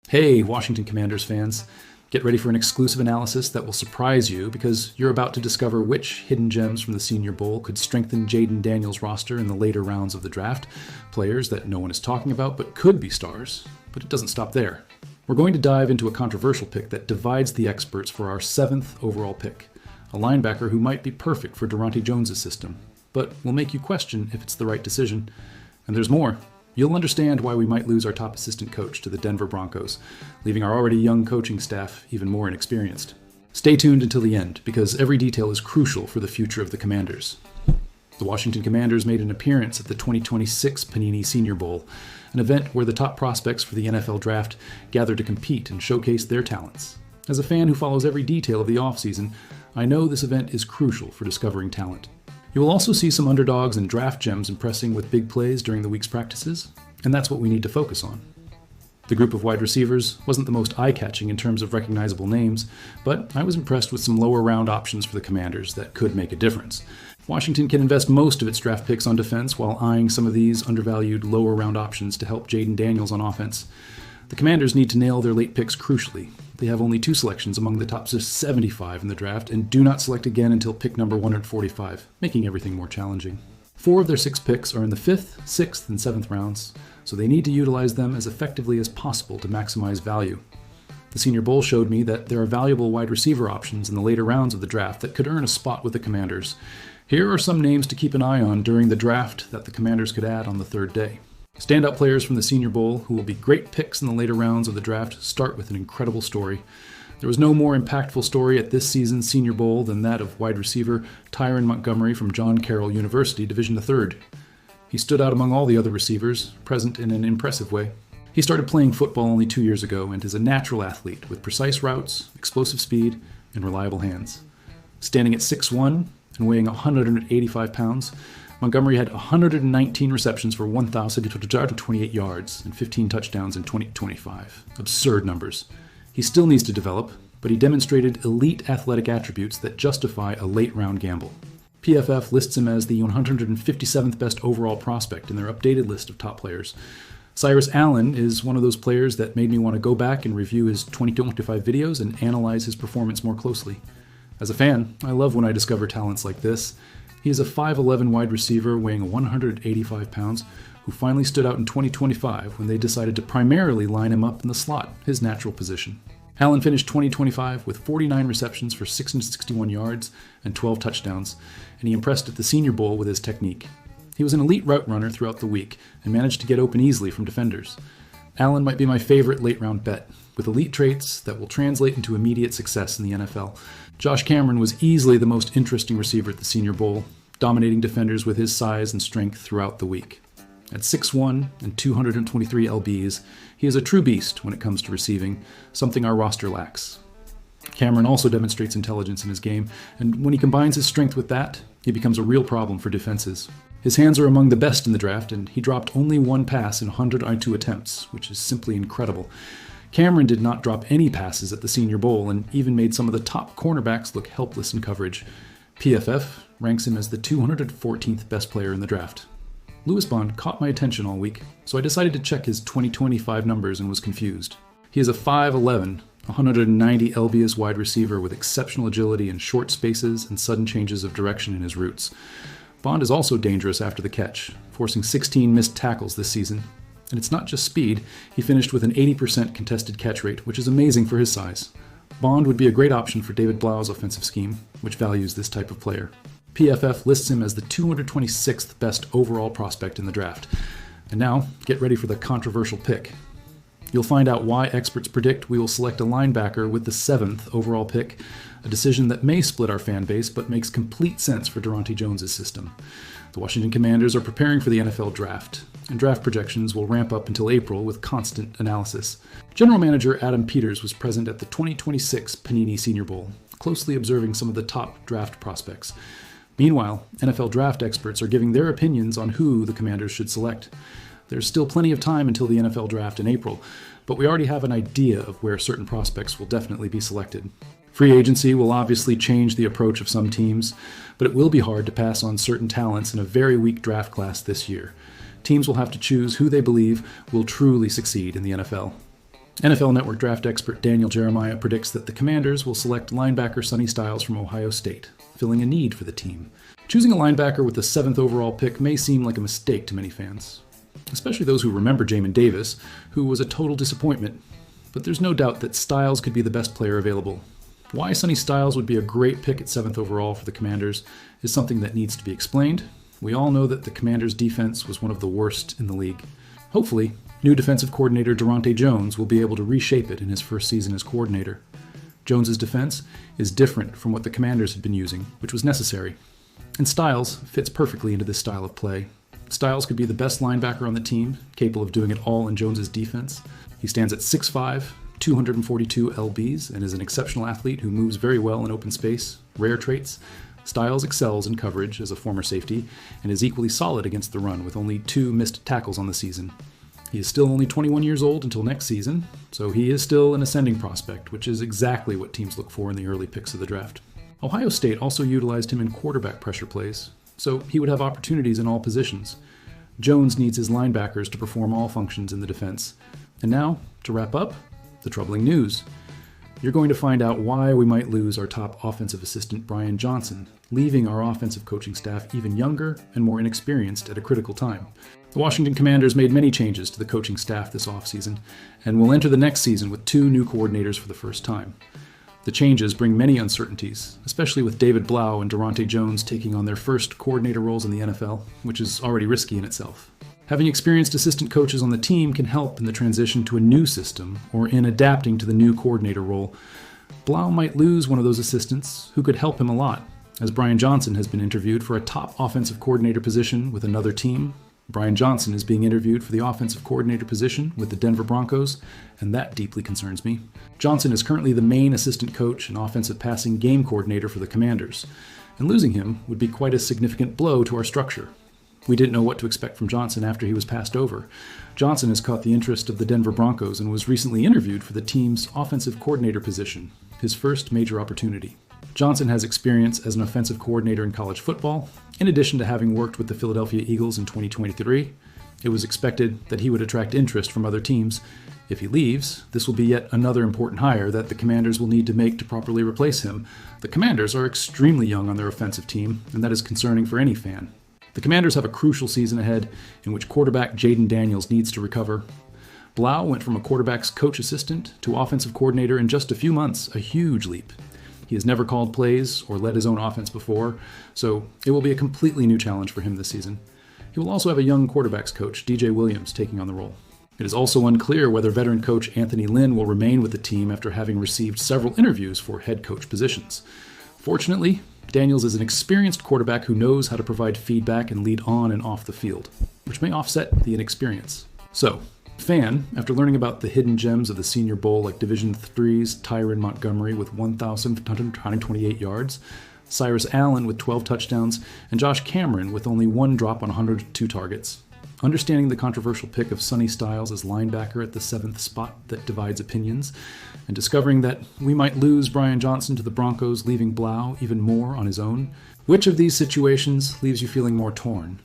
Hey, Washington Commanders fans. Get ready for an exclusive analysis that will surprise you because you're about to discover which hidden gems from the Senior Bowl could strengthen Jayden Daniels' roster in the later rounds of the draft. Players that no one is talking about but could be stars. But it doesn't stop there. We're going to dive into a controversial pick that divides the experts for our 7th overall pick. A linebacker who might be perfect for Daronte Jones' system, but will make you question if it's the right decision. And there's more. You'll understand why we might lose our top assistant coach to the Denver Broncos, leaving our already young coaching staff even more inexperienced. Stay tuned until the end, because every detail is crucial for the future of the Commanders. The Washington Commanders made an appearance at the 2026 Panini Senior Bowl, an event where the top prospects for the NFL Draft gather to compete and showcase their talents. As a fan who follows every detail of the offseason, I know this event is crucial for discovering talent. You will also see some underdogs and draft gems impressing with big plays during the week's practices, and that's what we need to focus on. The group of wide receivers wasn't the most eye-catching in terms of recognizable names, but I was impressed with some lower round options for the Commanders that could make a difference. Washington can invest most of its draft picks on defense while eyeing some of these undervalued lower round options to help Jayden Daniels on offense. The Commanders need to nail their late picks crucially. They have only 2 selections among the top 75 in the draft and do not select again until pick number 145, making everything more challenging. 4 of their 6 picks are in the 5th, 6th, and 7th rounds, so they need to utilize them as effectively as possible to maximize value. The Senior Bowl showed me that there are valuable wide receiver options in the later rounds of the draft that could earn a spot with the Commanders. Here are some names to keep an eye on during the draft that the Commanders could add on the 3rd day. Standout players from the Senior Bowl, who will be great picks in the later rounds of the draft, start with an incredible story. There was no more impactful story at this season's Senior Bowl than that of wide receiver Tyron Montgomery from John Carroll University, Division III. He stood out among all the other receivers, present in an impressive way. He started playing football only 2 years ago and is a natural athlete with precise routes, explosive speed, and reliable hands. Standing at 6'1" and weighing 185 pounds, Montgomery had 119 receptions for 1,028 yards and 15 touchdowns in 2025. Absurd numbers. He still needs to develop, but he demonstrated elite athletic attributes that justify a late-round gamble. PFF lists him as the 157th best overall prospect in their updated list of top players. Cyrus Allen is one of those players that made me want to go back and review his 2025 videos and analyze his performance more closely. As a fan, I love when I discover talents like this. He is a 5'11" wide receiver weighing 185 pounds who finally stood out in 2025 when they decided to primarily line him up in the slot, his natural position. Allen finished 2025 with 49 receptions for 661 yards and 12 touchdowns, and he impressed at the Senior Bowl with his technique. He was an elite route runner throughout the week and managed to get open easily from defenders. Allen might be my favorite late-round bet, with elite traits that will translate into immediate success in the NFL. Josh Cameron was easily the most interesting receiver at the Senior Bowl, dominating defenders with his size and strength throughout the week. At 6'1" and 223 lbs, he is a true beast when it comes to receiving, something our roster lacks. Cameron also demonstrates intelligence in his game, and when he combines his strength with that, he becomes a real problem for defenses. His hands are among the best in the draft, and he dropped only 1 pass in 102 attempts, which is simply incredible. Cameron did not drop any passes at the Senior Bowl and even made some of the top cornerbacks look helpless in coverage. PFF ranks him as the 214th best player in the draft. Lewis Bond caught my attention all week, so I decided to check his 2025 numbers and was confused. He is a 5'11", 190 lbs wide receiver with exceptional agility in short spaces and sudden changes of direction in his routes. Bond is also dangerous after the catch, forcing 16 missed tackles this season. And it's not just speed, he finished with an 80% contested catch rate, which is amazing for his size. Bond would be a great option for David Blau's offensive scheme, which values this type of player. PFF lists him as the 226th best overall prospect in the draft. And now, get ready for the controversial pick. You'll find out why experts predict we will select a linebacker with the 7th overall pick, a decision that may split our fan base but makes complete sense for Daronte Jones' system. The Washington Commanders are preparing for the NFL Draft, and draft projections will ramp up until April with constant analysis. General Manager Adam Peters was present at the 2026 Panini Senior Bowl, closely observing some of the top draft prospects. Meanwhile, NFL draft experts are giving their opinions on who the Commanders should select. There's still plenty of time until the NFL Draft in April, but we already have an idea of where certain prospects will definitely be selected. Free agency will obviously change the approach of some teams, but it will be hard to pass on certain talents in a very weak draft class this year. Teams will have to choose who they believe will truly succeed in the NFL. NFL Network draft expert Daniel Jeremiah predicts that the Commanders will select linebacker Sonny Styles from Ohio State, filling a need for the team. Choosing a linebacker with the 7th overall pick may seem like a mistake to many fans, especially those who remember Jamin Davis, who was a total disappointment. But there's no doubt that Styles could be the best player available. Why Sonny Styles would be a great pick at 7th overall for the Commanders is something that needs to be explained. We all know that the Commanders' defense was one of the worst in the league. Hopefully, new defensive coordinator Daronte Jones will be able to reshape it in his first season as coordinator. Jones's defense is different from what the Commanders had been using, which was necessary. And Styles fits perfectly into this style of play. Styles could be the best linebacker on the team, capable of doing it all in Jones's defense. He stands at 6'5", 242 lbs, and is an exceptional athlete who moves very well in open space. Rare traits. Styles excels in coverage as a former safety and is equally solid against the run with only 2 missed tackles on the season. He is still only 21 years old until next season, so he is still an ascending prospect, which is exactly what teams look for in the early picks of the draft. Ohio State also utilized him in quarterback pressure plays, so he would have opportunities in all positions. Jones needs his linebackers to perform all functions in the defense. And now, to wrap up, the troubling news. You're going to find out why we might lose our top offensive assistant, Brian Johnson, leaving our offensive coaching staff even younger and more inexperienced at a critical time. The Washington Commanders made many changes to the coaching staff this offseason, and will enter the next season with 2 new coordinators for the first time. The changes bring many uncertainties, especially with David Blau and Daronte Jones taking on their first coordinator roles in the NFL, which is already risky in itself. Having experienced assistant coaches on the team can help in the transition to a new system or in adapting to the new coordinator role. Blau might lose one of those assistants who could help him a lot, as Brian Johnson has been interviewed for a top offensive coordinator position with another team. Brian Johnson is being interviewed for the offensive coordinator position with the Denver Broncos, and that deeply concerns me. Johnson is currently the main assistant coach and offensive passing game coordinator for the Commanders, and losing him would be quite a significant blow to our structure. We didn't know what to expect from Johnson after he was passed over. Johnson has caught the interest of the Denver Broncos and was recently interviewed for the team's offensive coordinator position, his first major opportunity. Johnson has experience as an offensive coordinator in college football, in addition to having worked with the Philadelphia Eagles in 2023. It was expected that he would attract interest from other teams. If he leaves, this will be yet another important hire that the Commanders will need to make to properly replace him. The Commanders are extremely young on their offensive team, and that is concerning for any fan. The Commanders have a crucial season ahead in which quarterback Jaden Daniels needs to recover. Blau went from a quarterback's coach assistant to offensive coordinator in just a few months, a huge leap. He has never called plays or led his own offense before, so it will be a completely new challenge for him this season. He will also have a young quarterbacks coach, DJ Williams, taking on the role. It is also unclear whether veteran coach Anthony Lynn will remain with the team after having received several interviews for head coach positions. Fortunately, Daniels is an experienced quarterback who knows how to provide feedback and lead on and off the field, which may offset the inexperience. So, fan, after learning about the hidden gems of the Senior Bowl like Division III's Tyron Montgomery with 1,528 yards, Cyrus Allen with 12 touchdowns, and Josh Cameron with only 1 drop on 102 targets, understanding the controversial pick of Sonny Styles as linebacker at the 7th spot that divides opinions, and discovering that we might lose Brian Johnson to the Broncos, leaving Blau even more on his own, which of these situations leaves you feeling more torn?